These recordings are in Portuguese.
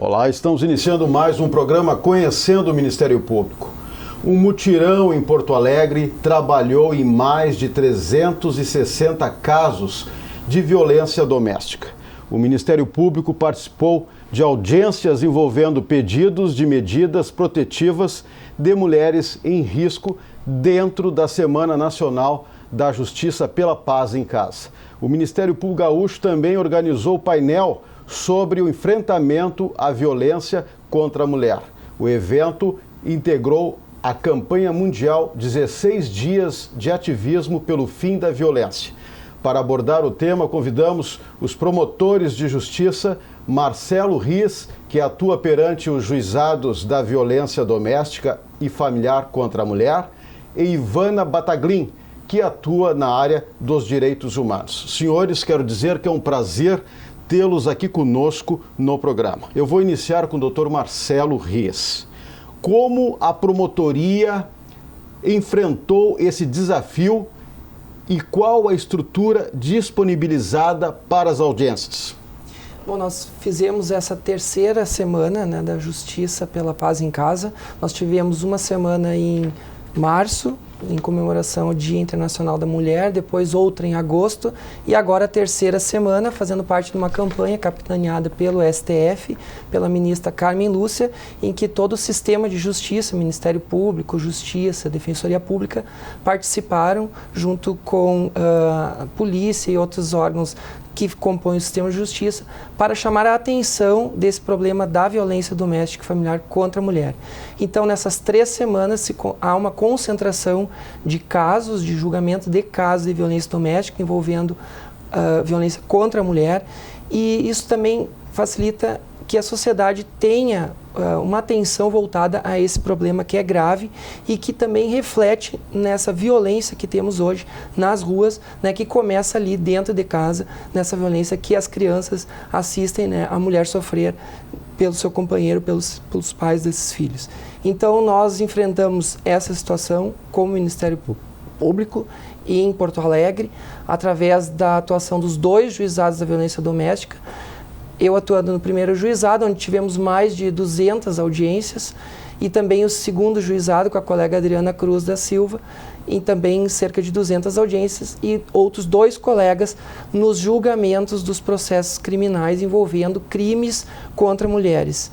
Olá, estamos iniciando mais um programa Conhecendo o Ministério Público. Um mutirão em Porto Alegre trabalhou em mais de 360 casos de violência doméstica. O Ministério Público participou de audiências envolvendo pedidos de medidas protetivas de mulheres em risco dentro da Semana Nacional da Justiça pela Paz em Casa. O Ministério Público Gaúcho também organizou painel sobre o enfrentamento à violência contra a mulher. O evento integrou a campanha mundial 16 dias de ativismo pelo fim da violência. Para abordar o tema, convidamos os promotores de justiça, Marcelo Riz, que atua perante os juizados da violência doméstica e familiar contra a mulher, e Ivana Bataglin, que atua na área dos direitos humanos. Senhores, quero dizer que é um prazer tê-los aqui conosco no programa. Eu vou iniciar com o Dr. Marcelo Riz. Como a promotoria enfrentou esse desafio e qual a estrutura disponibilizada para as audiências? Bom, nós fizemos essa terceira semana, né, da Justiça pela Paz em Casa. Nós tivemos uma semana em março, em comemoração ao Dia Internacional da Mulher, depois outra em agosto e agora a terceira semana, fazendo parte de uma campanha capitaneada pelo STF, pela ministra Carmen Lúcia, em que todo o sistema de justiça, Ministério Público, Justiça, Defensoria Pública, participaram junto com a polícia e outros órgãos que compõem o sistema de justiça, para chamar a atenção desse problema da violência doméstica e familiar contra a mulher. Então, nessas 3 semanas, há uma concentração de casos, de julgamento de casos de violência doméstica envolvendo violência contra a mulher, e isso também facilita que a sociedade tenha uma atenção voltada a esse problema que é grave e que também reflete nessa violência que temos hoje nas ruas, né, que começa ali dentro de casa, nessa violência que as crianças assistem, né, a mulher sofrer pelo seu companheiro, pelos pais desses filhos. Então, nós enfrentamos essa situação como Ministério Público e em Porto Alegre, através da atuação dos 2 juizados da violência doméstica. Eu atuando no primeiro juizado, onde tivemos mais de 200 audiências, e também o segundo juizado com a colega Adriana Cruz da Silva, e também cerca de 200 audiências, e outros 2 colegas nos julgamentos dos processos criminais envolvendo crimes contra mulheres.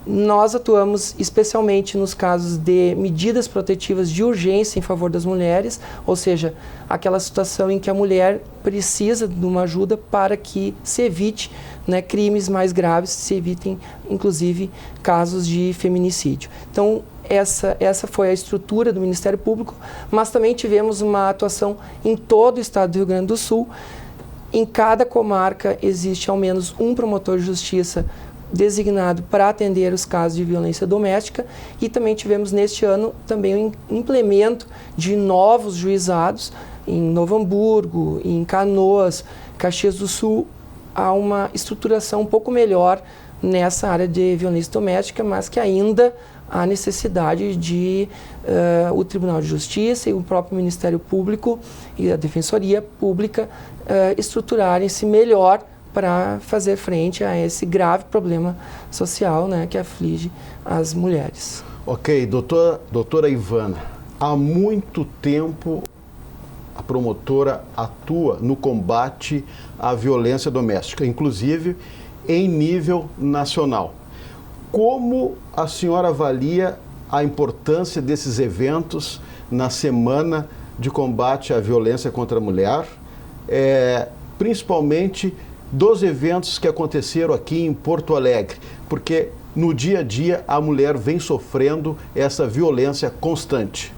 Nós atuamos especialmente nos casos de medidas protetivas de urgência em favor das mulheres, ou seja, aquela situação em que a mulher precisa de uma ajuda para que se evite, né, crimes mais graves, se evitem, inclusive, casos de feminicídio. Então, essa foi a estrutura do Ministério Público, mas também tivemos uma atuação em todo o estado do Rio Grande do Sul. Em cada comarca existe ao menos um promotor de justiça designado para atender os casos de violência doméstica, e também tivemos neste ano também o implemento de novos juizados em Novo Hamburgo, em Canoas, Caxias do Sul. Há uma estruturação um pouco melhor nessa área de violência doméstica, mas que ainda há necessidade de o Tribunal de Justiça e o próprio Ministério Público e a Defensoria Pública estruturarem-se melhor para fazer frente a esse grave problema social, né, que aflige as mulheres. Ok, doutora Ivana, há muito tempo a promotora atua no combate à violência doméstica, inclusive em nível nacional. Como a senhora avalia a importância desses eventos na Semana de Combate à Violência contra a Mulher, principalmente dos eventos que aconteceram aqui em Porto Alegre, porque no dia a dia a mulher vem sofrendo essa violência constante?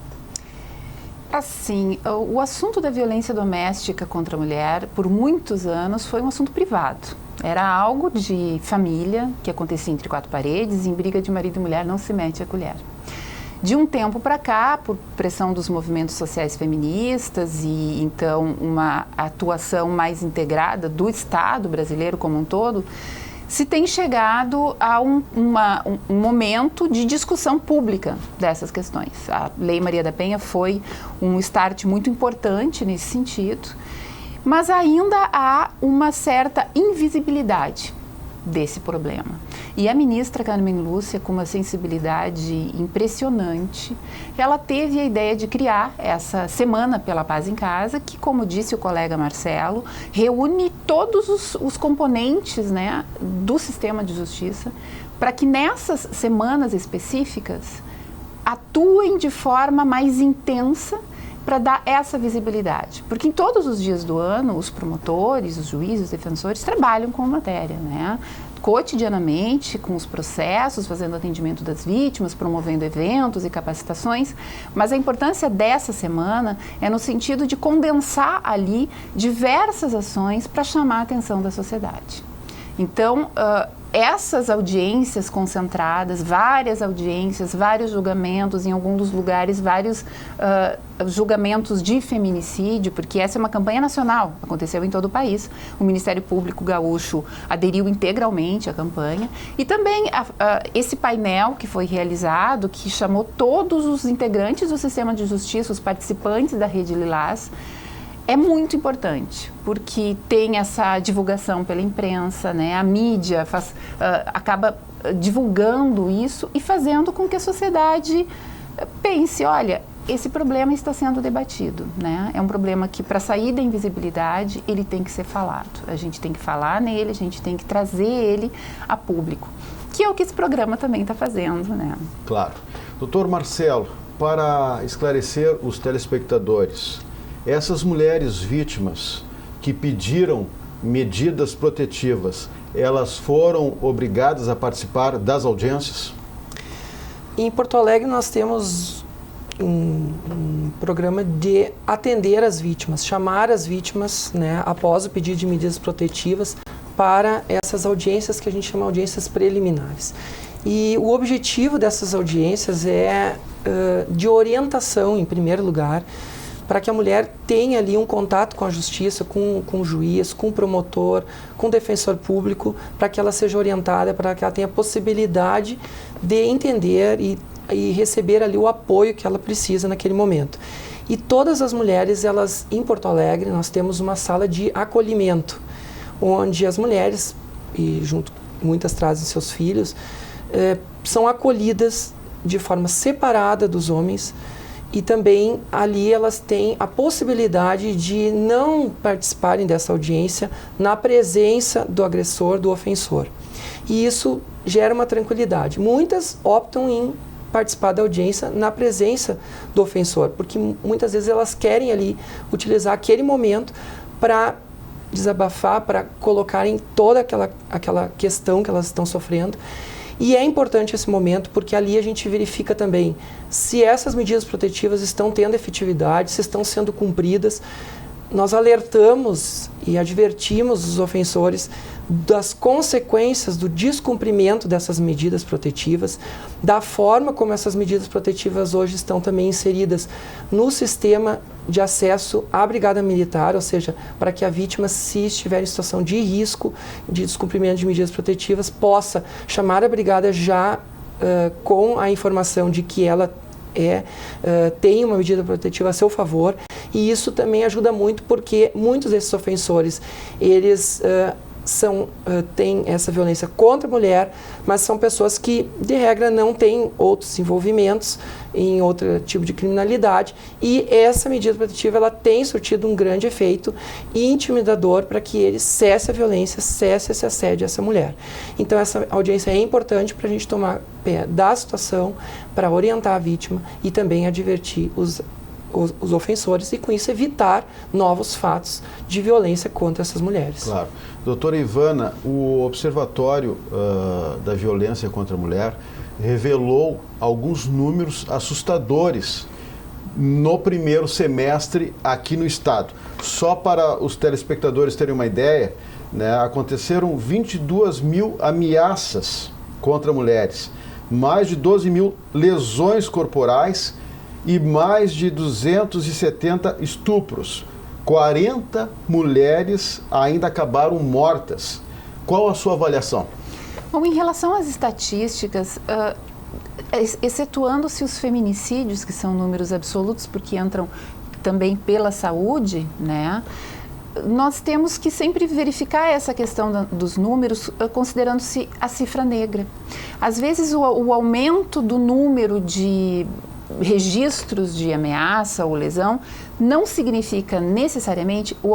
Assim, o assunto da violência doméstica contra a mulher, por muitos anos, foi um assunto privado. Era algo de família, que acontecia entre 4 paredes, em briga de marido e mulher não se mete a colher. De um tempo para cá, por pressão dos movimentos sociais feministas e então uma atuação mais integrada do Estado brasileiro como um todo, se tem chegado a um momento de discussão pública dessas questões. A Lei Maria da Penha foi um start muito importante nesse sentido, mas ainda há uma certa invisibilidade desse problema. E a ministra Carmen Lúcia, com uma sensibilidade impressionante, ela teve a ideia de criar essa Semana pela Paz em Casa, que, como disse o colega Marcelo, reúne todos os componentes, né, do sistema de justiça, para que nessas semanas específicas atuem de forma mais intensa para dar essa visibilidade. Porque em todos os dias do ano, os promotores, os juízes, os defensores trabalham com a matéria, né? Cotidianamente, com os processos, fazendo atendimento das vítimas, promovendo eventos e capacitações, mas a importância dessa semana é no sentido de condensar ali diversas ações para chamar a atenção da sociedade. Então, essas audiências concentradas, várias audiências, vários julgamentos, em alguns dos lugares, vários julgamentos de feminicídio, porque essa é uma campanha nacional, aconteceu em todo o país. O Ministério Público Gaúcho aderiu integralmente à campanha. E também esse painel que foi realizado, que chamou todos os integrantes do sistema de justiça, os participantes da Rede Lilás, é muito importante, porque tem essa divulgação pela imprensa, né? A mídia acaba divulgando isso e fazendo com que a sociedade pense, olha, esse problema está sendo debatido, né? É um problema que, para sair da invisibilidade, ele tem que ser falado. A gente tem que falar nele, a gente tem que trazer ele a público, que é o que esse programa também está fazendo, né? Claro. Doutor Marcelo, para esclarecer os telespectadores, essas mulheres vítimas que pediram medidas protetivas, elas foram obrigadas a participar das audiências? Em Porto Alegre nós temos um programa de atender as vítimas, chamar as vítimas, né, após o pedido de medidas protetivas para essas audiências que a gente chama de audiências preliminares. E o objetivo dessas audiências é de orientação, em primeiro lugar, para que a mulher tenha ali um contato com a justiça, com o juiz, com o promotor, com o defensor público, para que ela seja orientada, para que ela tenha a possibilidade de entender e receber ali o apoio que ela precisa naquele momento. E todas as mulheres, elas, em Porto Alegre, nós temos uma sala de acolhimento, onde as mulheres, e junto muitas trazem seus filhos, são acolhidas de forma separada dos homens. E também ali elas têm a possibilidade de não participarem dessa audiência na presença do agressor, do ofensor. E isso gera uma tranquilidade. Muitas optam em participar da audiência na presença do ofensor, porque muitas vezes elas querem ali utilizar aquele momento para desabafar, para colocarem toda aquela questão que elas estão sofrendo. E é importante esse momento porque ali a gente verifica também se essas medidas protetivas estão tendo efetividade, se estão sendo cumpridas. Nós alertamos e advertimos os ofensores das consequências do descumprimento dessas medidas protetivas, da forma como essas medidas protetivas hoje estão também inseridas no sistema de acesso à brigada militar, ou seja, para que a vítima, se estiver em situação de risco de descumprimento de medidas protetivas, possa chamar a brigada já com a informação de que ela tem uma medida protetiva a seu favor. E isso também ajuda muito porque muitos desses ofensores, eles têm essa violência contra a mulher, mas são pessoas que, de regra, não têm outros envolvimentos em outro tipo de criminalidade, e essa medida protetiva ela tem surtido um grande efeito intimidador para que ele cesse a violência, cesse esse assédio a essa mulher. Então essa audiência é importante para a gente tomar pé da situação, para orientar a vítima e também advertir os ofensores e, com isso, evitar novos fatos de violência contra essas mulheres. Claro. Doutora Ivana, o Observatório da Violência contra a Mulher revelou alguns números assustadores no primeiro semestre aqui no estado. Só para os telespectadores terem uma ideia, né, aconteceram 22 mil ameaças contra mulheres, mais de 12 mil lesões corporais e mais de 270 estupros. 40 mulheres ainda acabaram mortas. Qual a sua avaliação? Bom, em relação às estatísticas, excetuando-se os feminicídios, que são números absolutos, porque entram também pela saúde, né? nós temos que sempre verificar essa questão dos números, considerando-se a cifra negra. Às vezes o aumento do número de registros de ameaça ou lesão não significa necessariamente o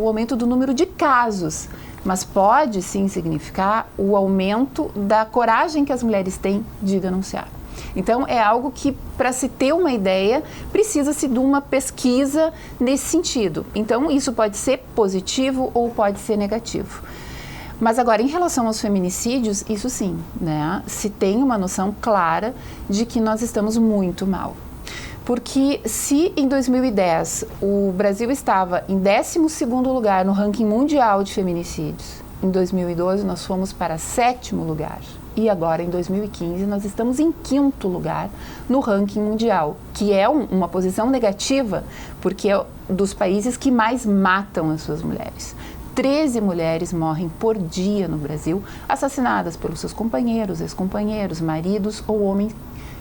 aumento do número de casos, mas pode sim significar o aumento da coragem que as mulheres têm de denunciar. Então, é algo que, para se ter uma ideia, precisa-se de uma pesquisa nesse sentido. Então, isso pode ser positivo ou pode ser negativo. Mas agora, em relação aos feminicídios, isso sim, né? Se tem uma noção clara de que nós estamos muito mal. Porque se em 2010 o Brasil estava em 12º lugar no ranking mundial de feminicídios, em 2012 nós fomos para 7º lugar. E agora, em 2015, nós estamos em 5º lugar no ranking mundial, que é uma posição negativa, porque é dos países que mais matam as suas mulheres. 13 mulheres morrem por dia no Brasil, assassinadas pelos seus companheiros, ex-companheiros, maridos ou homens,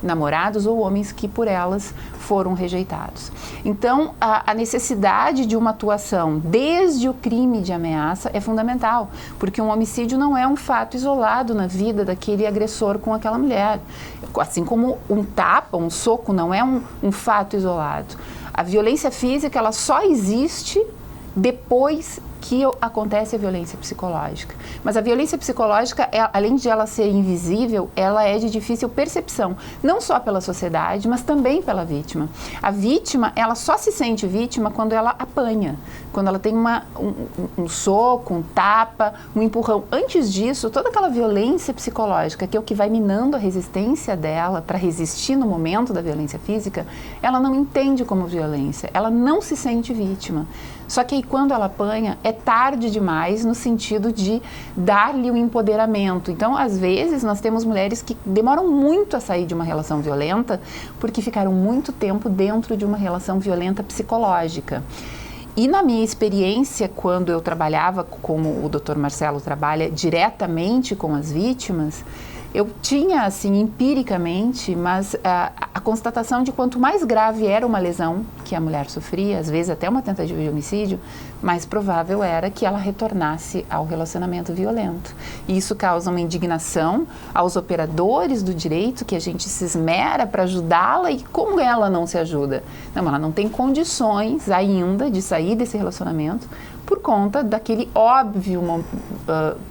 namorados ou homens que por elas foram rejeitados. Então, a necessidade de uma atuação desde o crime de ameaça é fundamental, porque um homicídio não é um fato isolado na vida daquele agressor com aquela mulher. Assim como um tapa, um soco não é um fato isolado. A violência física, ela só existe depois que acontece a violência psicológica. Mas a violência psicológica, além de ela ser invisível, ela é de difícil percepção, não só pela sociedade, mas também pela vítima. A vítima, ela só se sente vítima quando ela apanha, quando ela tem um soco, um tapa, um empurrão. Antes disso, toda aquela violência psicológica, que é o que vai minando a resistência dela para resistir no momento da violência física, ela não entende como violência, ela não se sente vítima. Só que aí, quando ela apanha, é tarde demais no sentido de dar-lhe o empoderamento. Então, às vezes, nós temos mulheres que demoram muito a sair de uma relação violenta porque ficaram muito tempo dentro de uma relação violenta psicológica. E na minha experiência, quando eu trabalhava, como o Dr. Marcelo trabalha diretamente com as vítimas, eu tinha, assim, empiricamente, mas a constatação de quanto mais grave era uma lesão que a mulher sofria, às vezes até uma tentativa de homicídio, mais provável era que ela retornasse ao relacionamento violento. E isso causa uma indignação aos operadores do direito, que a gente se esmera para ajudá-la, e como ela não se ajuda? Não, ela não tem condições ainda de sair desse relacionamento por conta daquele óbvio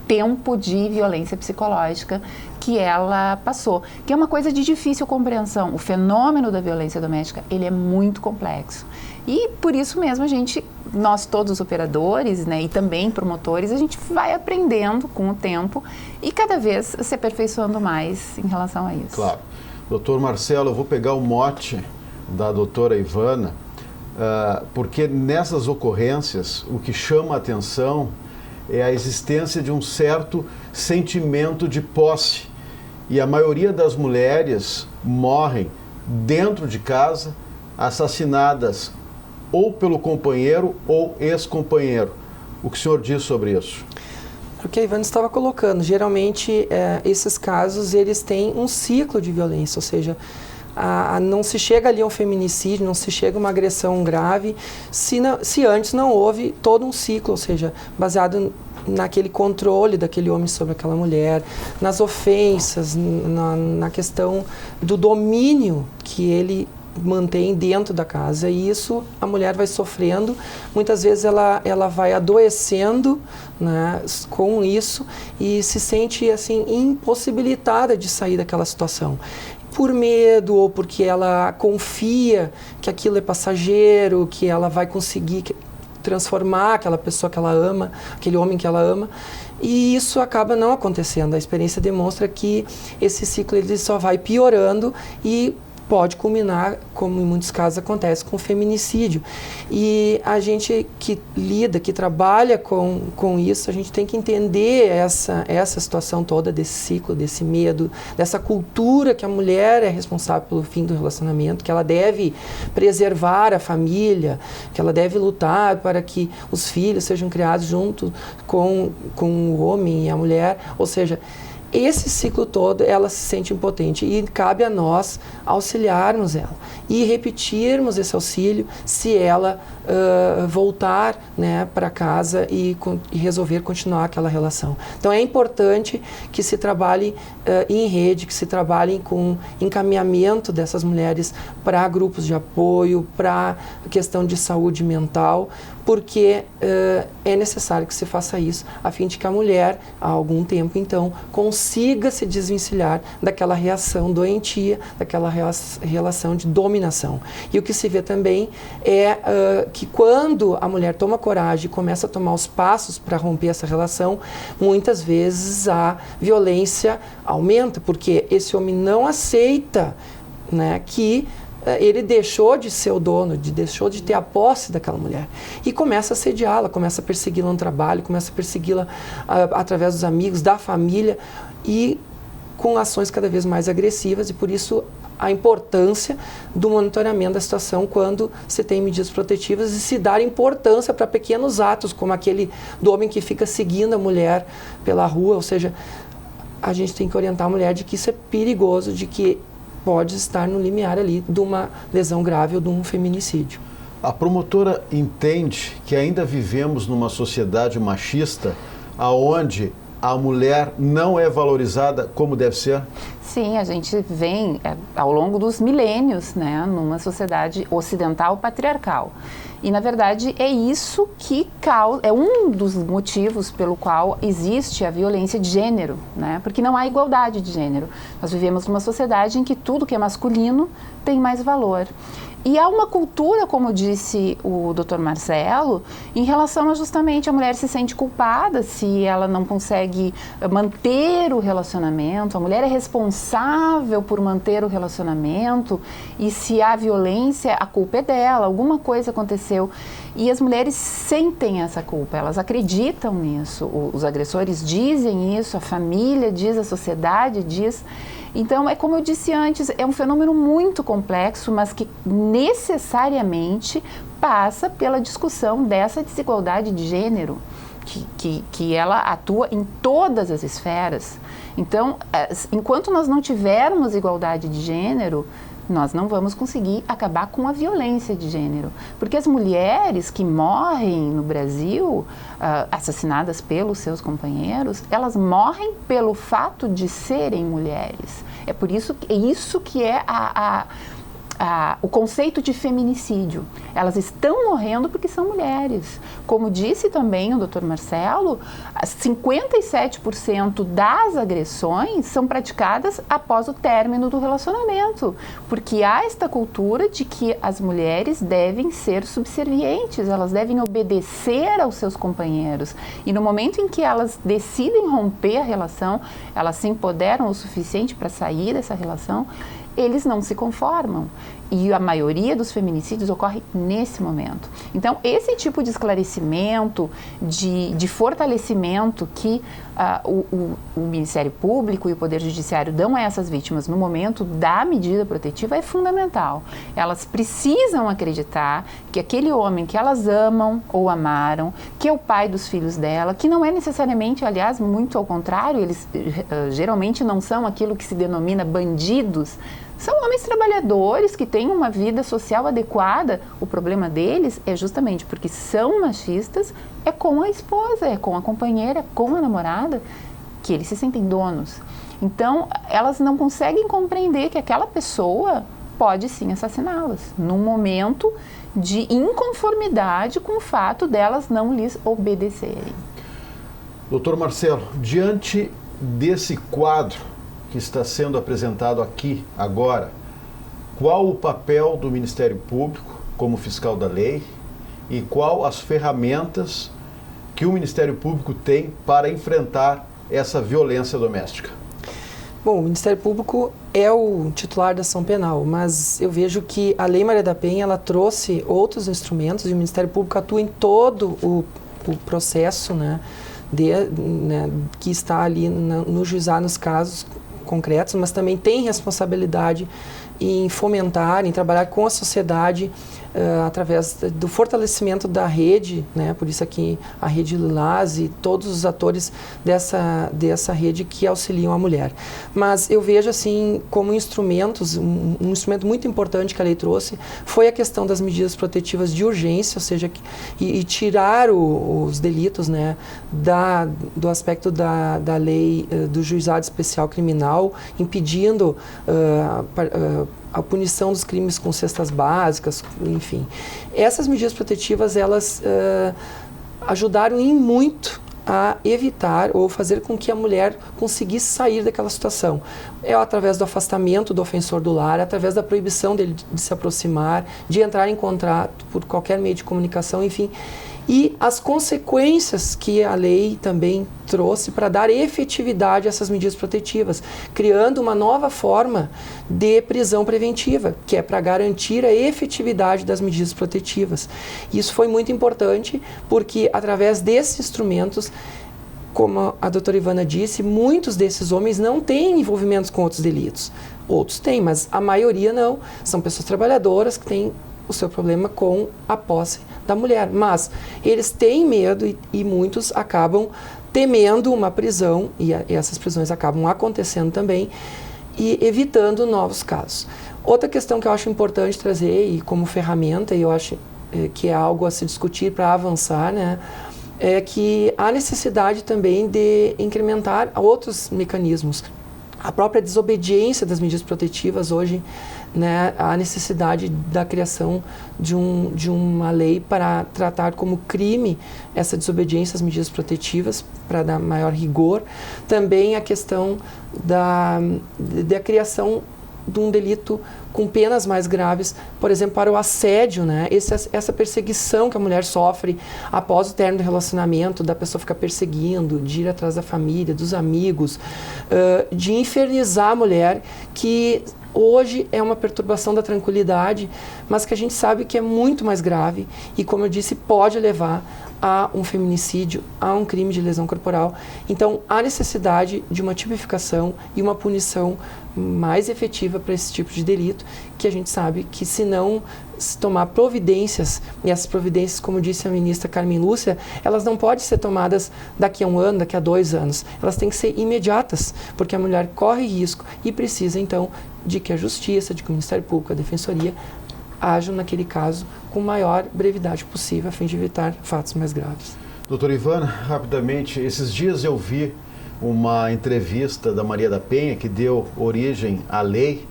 tempo de violência psicológica que ela passou, que é uma coisa de difícil compreensão. O fenômeno da violência doméstica, ele é muito complexo. E por isso mesmo nós todos os operadores, né, e também promotores, a gente vai aprendendo com o tempo e cada vez se aperfeiçoando mais em relação a isso. Claro. Doutor Marcelo, eu vou pegar o mote da doutora Ivana, porque nessas ocorrências o que chama a atenção é a existência de um certo sentimento de posse. E a maioria das mulheres morrem dentro de casa, assassinadas ou pelo companheiro ou ex-companheiro. O que o senhor diz sobre isso? O que a Ivana estava colocando, geralmente esses casos eles têm um ciclo de violência, ou seja, não se chega ali a um feminicídio, não se chega a uma agressão grave, se antes não houve todo um ciclo, ou seja, baseado naquele controle daquele homem sobre aquela mulher, nas ofensas, na questão do domínio que ele mantém dentro da casa, e isso a mulher vai sofrendo, muitas vezes ela vai adoecendo, né, com isso e se sente assim impossibilitada de sair daquela situação. Por medo ou porque ela confia que aquilo é passageiro, que ela vai conseguir transformar aquela pessoa que ela ama, aquele homem que ela ama, e isso acaba não acontecendo. A experiência demonstra que esse ciclo ele só vai piorando e pode culminar, como em muitos casos acontece, com feminicídio. E a gente que lida, que trabalha com isso, a gente tem que entender essa situação toda desse ciclo, desse medo, dessa cultura que a mulher é responsável pelo fim do relacionamento, que ela deve preservar a família, que ela deve lutar para que os filhos sejam criados junto com o homem e a mulher. Ou seja, esse ciclo todo ela se sente impotente e cabe a nós auxiliarmos ela e repetirmos esse auxílio se ela voltar, né, para casa e resolver continuar aquela relação. Então é importante que se trabalhe em rede, que se trabalhe com encaminhamento dessas mulheres para grupos de apoio, para questão de saúde mental, porque é necessário que se faça isso, a fim de que a mulher, há algum tempo então, consiga se desvencilhar daquela reação doentia, daquela relação de dominação. E o que se vê também é que quando a mulher toma coragem e começa a tomar os passos para romper essa relação, muitas vezes a violência aumenta, porque esse homem não aceita, né, que ele deixou de ser o dono, deixou de ter a posse daquela mulher. E começa a assediá-la, começa a persegui-la no trabalho, começa a persegui-la através dos amigos, da família, e com ações cada vez mais agressivas, e por isso a importância do monitoramento da situação quando se tem medidas protetivas e se dar importância para pequenos atos, como aquele do homem que fica seguindo a mulher pela rua. Ou seja, a gente tem que orientar a mulher de que isso é perigoso, de que pode estar no limiar ali de uma lesão grave ou de um feminicídio. A promotora entende que ainda vivemos numa sociedade machista onde a mulher não é valorizada como deve ser? Sim, a gente vem ao longo dos milênios, né, numa sociedade ocidental patriarcal. E, na verdade, é isso que é um dos motivos pelo qual existe a violência de gênero, né? Porque não há igualdade de gênero. Nós vivemos numa sociedade em que tudo que é masculino tem mais valor. E há uma cultura, como disse o Dr. Marcelo, em relação a justamente a mulher se sente culpada se ela não consegue manter o relacionamento, a mulher é responsável por manter o relacionamento, e se há violência, a culpa é dela, alguma coisa aconteceu. E as mulheres sentem essa culpa, elas acreditam nisso, os agressores dizem isso, a família diz, a sociedade diz. Então, é como eu disse antes, é um fenômeno muito complexo, mas que necessariamente passa pela discussão dessa desigualdade de gênero, que ela atua em todas as esferas. Então, enquanto nós não tivermos igualdade de gênero, nós não vamos conseguir acabar com a violência de gênero. Porque as mulheres que morrem no Brasil, assassinadas pelos seus companheiros, elas morrem pelo fato de serem mulheres. É por isso que é o conceito de feminicídio. Elas estão morrendo porque são mulheres. Como disse também o Dr. Marcelo, 57% das agressões são praticadas após o término do relacionamento, porque há esta cultura de que as mulheres devem ser subservientes, elas devem obedecer aos seus companheiros. E no momento em que elas decidem romper a relação, elas se empoderam o suficiente para sair dessa relação, eles não se conformam. E a maioria dos feminicídios ocorre nesse momento. Então, esse tipo de esclarecimento, de fortalecimento que o Ministério Público e o Poder Judiciário dão a essas vítimas no momento da medida protetiva é fundamental. Elas precisam acreditar que aquele homem que elas amam ou amaram, que é o pai dos filhos dela, que não é necessariamente, aliás, muito ao contrário, eles geralmente não são aquilo que se denomina bandidos, são homens trabalhadores que têm uma vida social adequada. O problema deles é justamente porque são machistas, é com a esposa, é com a companheira, é com a namorada, que eles se sentem donos. Então, elas não conseguem compreender que aquela pessoa pode sim assassiná-las, num momento de inconformidade com o fato delas não lhes obedecerem. Doutor Marcelo, diante desse quadro que está sendo apresentado aqui agora, qual o papel do Ministério Público como fiscal da lei e qual as ferramentas que o Ministério Público tem para enfrentar essa violência doméstica? Bom, o Ministério Público é o titular da ação penal, mas eu vejo que a Lei Maria da Penha ela trouxe outros instrumentos e o Ministério Público atua em todo o processo, né, que está ali no juizar nos casos concretos, mas também tem responsabilidade em fomentar, em trabalhar com a sociedade através do fortalecimento da rede, né? Por isso aqui a Rede Lilás e todos os atores dessa rede que auxiliam a mulher. Mas eu vejo assim como instrumentos, um instrumento muito importante que a lei trouxe foi a questão das medidas protetivas de urgência, ou seja, e tirar os delitos, né, do aspecto da lei do juizado especial criminal, impedindo a punição dos crimes com cestas básicas, enfim. Essas medidas protetivas, elas ajudaram em muito a evitar ou fazer com que a mulher conseguisse sair daquela situação. É através do afastamento do ofensor do lar, através da proibição dele de se aproximar, de entrar em contato por qualquer meio de comunicação, enfim. E as consequências que a lei também trouxe para dar efetividade a essas medidas protetivas, criando uma nova forma de prisão preventiva, que é para garantir a efetividade das medidas protetivas. Isso foi muito importante, porque através desses instrumentos, como a doutora Ivana disse, muitos desses homens não têm envolvimentos com outros delitos. Outros têm, mas a maioria não. São pessoas trabalhadoras que têm o seu problema com a posse da mulher. Mas eles têm medo e muitos acabam temendo uma prisão, e essas prisões acabam acontecendo também, e evitando novos casos. Outra questão que eu acho importante trazer, e como ferramenta, e eu acho que é algo a se discutir para avançar, né, é que há necessidade também de incrementar outros mecanismos. A própria desobediência das medidas protetivas hoje, né, a necessidade da criação de uma lei para tratar como crime essa desobediência às medidas protetivas, para dar maior rigor. Também a questão da criação de um delito com penas mais graves, por exemplo, para o assédio, né? Essa perseguição que a mulher sofre após o término do relacionamento, da pessoa ficar perseguindo, de ir atrás da família, dos amigos, de infernizar a mulher, que hoje é uma perturbação da tranquilidade, mas que a gente sabe que é muito mais grave e, como eu disse, pode levar a um feminicídio, a um crime de lesão corporal. Então, há necessidade de uma tipificação e uma punição mais efetiva para esse tipo de delito, que a gente sabe que se não se tomar providências, e essas providências, como disse a ministra Carmen Lúcia, elas não podem ser tomadas daqui a 1 ano, daqui a 2 anos. Elas têm que ser imediatas, porque a mulher corre risco e precisa, então, de que a Justiça, de que o Ministério Público, a Defensoria, ajam naquele caso com maior brevidade possível, a fim de evitar fatos mais graves. Doutora Ivana, rapidamente, esses dias eu vi uma entrevista da Maria da Penha, que deu origem à lei.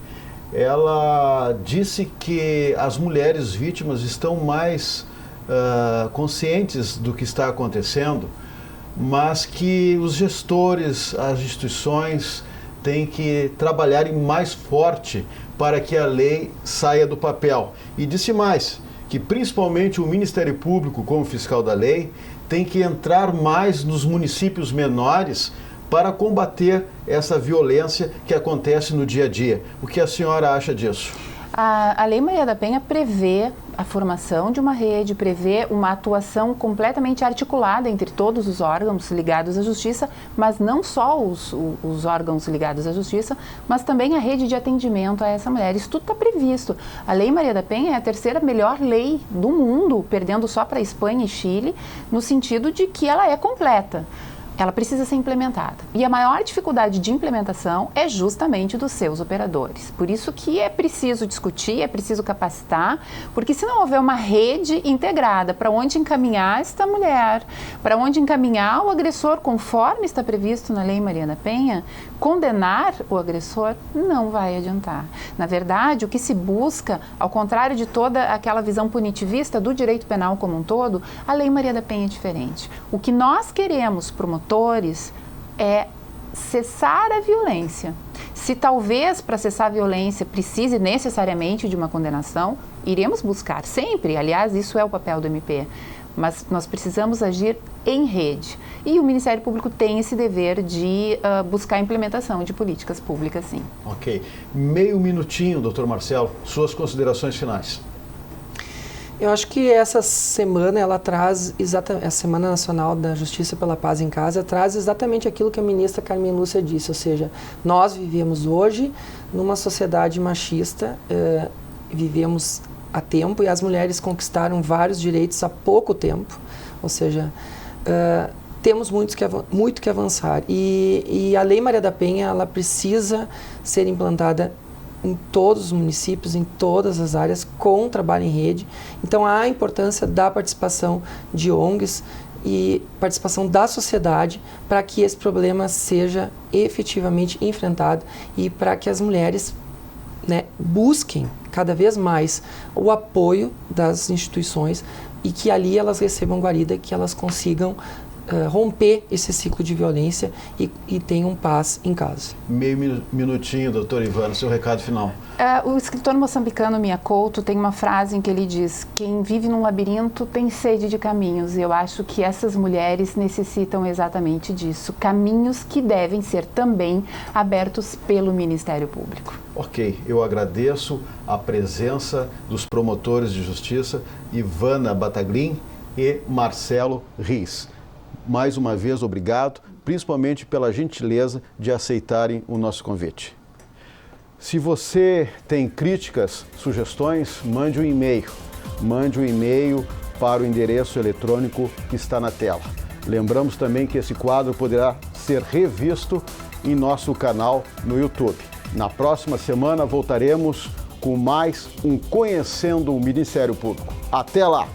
Ela disse que as mulheres vítimas estão mais conscientes do que está acontecendo, mas que os gestores, as instituições têm que trabalharem mais forte para que a lei saia do papel. E disse mais, que principalmente o Ministério Público, como fiscal da lei, tem que entrar mais nos municípios menores para combater essa violência que acontece no dia a dia. O que a senhora acha disso? A Lei Maria da Penha prevê a formação de uma rede, prevê uma atuação completamente articulada entre todos os órgãos ligados à Justiça, mas não só os órgãos ligados à Justiça, mas também a rede de atendimento a essa mulher. Isso tudo está previsto. A Lei Maria da Penha é a terceira melhor lei do mundo, perdendo só para a Espanha e Chile, no sentido de que ela é completa. Ela precisa ser implementada. E a maior dificuldade de implementação é justamente dos seus operadores. Por isso que é preciso discutir, é preciso capacitar, porque se não houver uma rede integrada para onde encaminhar esta mulher, para onde encaminhar o agressor, conforme está previsto na Lei Maria da Penha, condenar o agressor não vai adiantar. Na verdade, o que se busca, ao contrário de toda aquela visão punitivista do direito penal como um todo, a Lei Maria da Penha é diferente. O que nós queremos, promotores, é cessar a violência. Se talvez para cessar a violência precise necessariamente de uma condenação, iremos buscar sempre, aliás, isso é o papel do MP, mas nós precisamos agir em rede. E o Ministério Público tem esse dever de buscar a implementação de políticas públicas, sim. Ok. Meio minutinho, doutor Marcelo, suas considerações finais. Eu acho que essa semana ela traz, a Semana Nacional da Justiça pela Paz em Casa, traz exatamente aquilo que a ministra Carmen Lúcia disse, ou seja, nós vivemos hoje numa sociedade machista, vivemos a tempo e as mulheres conquistaram vários direitos há pouco tempo, ou seja, temos muito que avançar e a Lei Maria da Penha ela precisa ser implantada em todos os municípios, em todas as áreas, com trabalho em rede. Então há a importância da participação de ONGs e participação da sociedade para que esse problema seja efetivamente enfrentado e para que as mulheres, né, busquem cada vez mais o apoio das instituições e que ali elas recebam guarida, que elas consigam romper esse ciclo de violência e tenham paz em casa. Meio minutinho, doutora Ivana, seu recado final. O escritor moçambicano Mia Couto tem uma frase em que ele diz: quem vive num labirinto tem sede de caminhos. E eu acho que essas mulheres necessitam exatamente disso. Caminhos que devem ser também abertos pelo Ministério Público. Ok, eu agradeço a presença dos promotores de justiça, Ivana Bataglin e Marcelo Riz. Mais uma vez, obrigado, principalmente pela gentileza de aceitarem o nosso convite. Se você tem críticas, sugestões, mande um e-mail. Mande um e-mail para o endereço eletrônico que está na tela. Lembramos também que esse quadro poderá ser revisto em nosso canal no YouTube. Na próxima semana voltaremos com mais um Conhecendo o Ministério Público. Até lá!